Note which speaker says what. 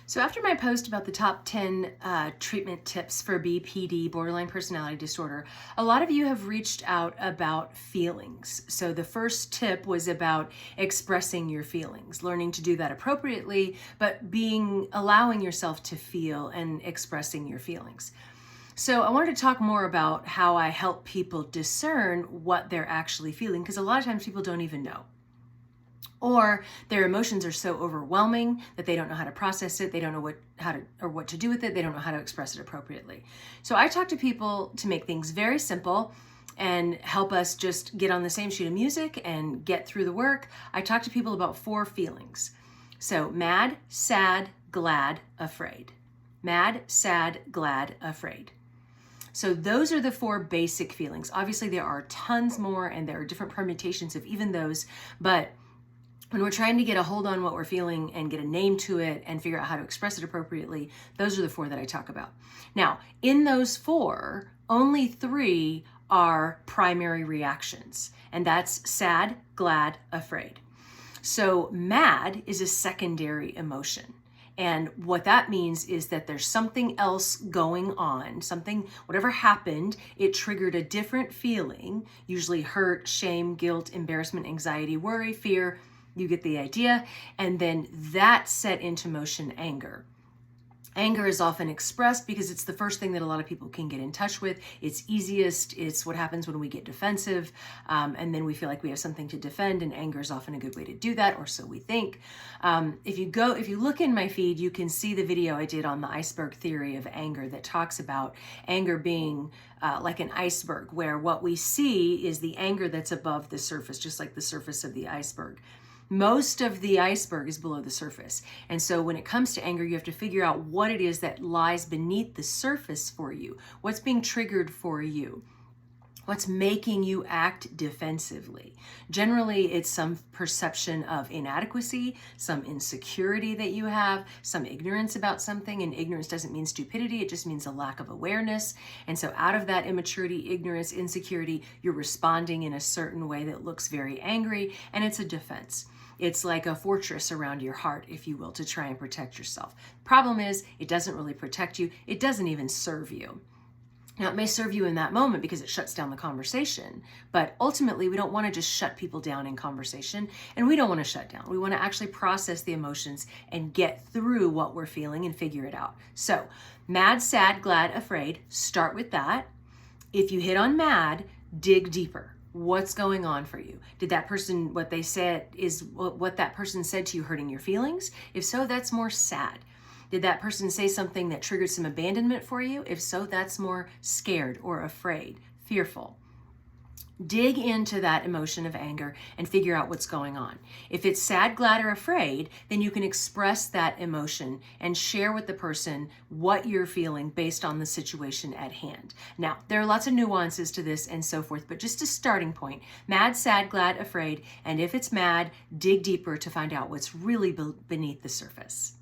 Speaker 1: So after my post about the top 10 treatment tips for BPD, borderline personality disorder, a lot of you have reached out about feelings. So the first tip was about expressing your feelings, learning to do that appropriately, but allowing yourself to feel and expressing your feelings. So I wanted to talk more about how I help people discern what they're actually feeling, because a lot of times people don't even know. Or their emotions are so overwhelming that they don't know how to process it. They don't know what to do with it. They don't know how to express it appropriately. So I talk to people to make things very simple and help us just get on the same sheet of music and get through the work. I talk to people about 4 feelings. So mad, sad, glad, afraid. Mad, sad, glad, afraid. So those are the 4 basic feelings. Obviously there are tons more and there are different permutations of even those, but when we're trying to get a hold on what we're feeling and get a name to it and figure out how to express it appropriately, those are the 4 that I talk about. Now, in those 4, only 3 are primary reactions, and that's sad, glad, afraid. So mad is a secondary emotion. And what that means is that there's something else going on, whatever happened, it triggered a different feeling, usually hurt, shame, guilt, embarrassment, anxiety, worry, fear. You get the idea. And then that set into motion anger. Anger is often expressed because it's the first thing that a lot of people can get in touch with. It's easiest. It's what happens when we get defensive, and then we feel like we have something to defend, and anger is often a good way to do that, or so we think. If you look in my feed, you can see the video I did on the iceberg theory of anger that talks about anger being like an iceberg, where what we see is the anger that's above the surface, just like the surface of the iceberg. Most of the iceberg is below the surface. And so when it comes to anger, you have to figure out what it is that lies beneath the surface for you. What's being triggered for you? What's making you act defensively? Generally, it's some perception of inadequacy, some insecurity that you have, some ignorance about something. And ignorance doesn't mean stupidity, it just means a lack of awareness. And so out of that immaturity, ignorance, insecurity, you're responding in a certain way that looks very angry, and it's a defense. It's like a fortress around your heart, if you will, to try and protect yourself. Problem is, it doesn't really protect you. It doesn't even serve you. Now, it may serve you in that moment because it shuts down the conversation, but ultimately we don't want to just shut people down in conversation, and we don't want to shut down. We want to actually process the emotions and get through what we're feeling and figure it out. So, mad, sad, glad, afraid, start with that. If you hit on mad, dig deeper. What's going on for you? Did that person, what that person said to you hurting your feelings? If so, that's more sad. Did that person say something that triggered some abandonment for you? If so, that's more scared or afraid, fearful. Dig into that emotion of anger and figure out what's going on. If it's sad, glad, or afraid, then you can express that emotion and share with the person what you're feeling based on the situation at hand. Now, there are lots of nuances to this and so forth, but just a starting point, mad, sad, glad, afraid, and if it's mad, dig deeper to find out what's really beneath the surface.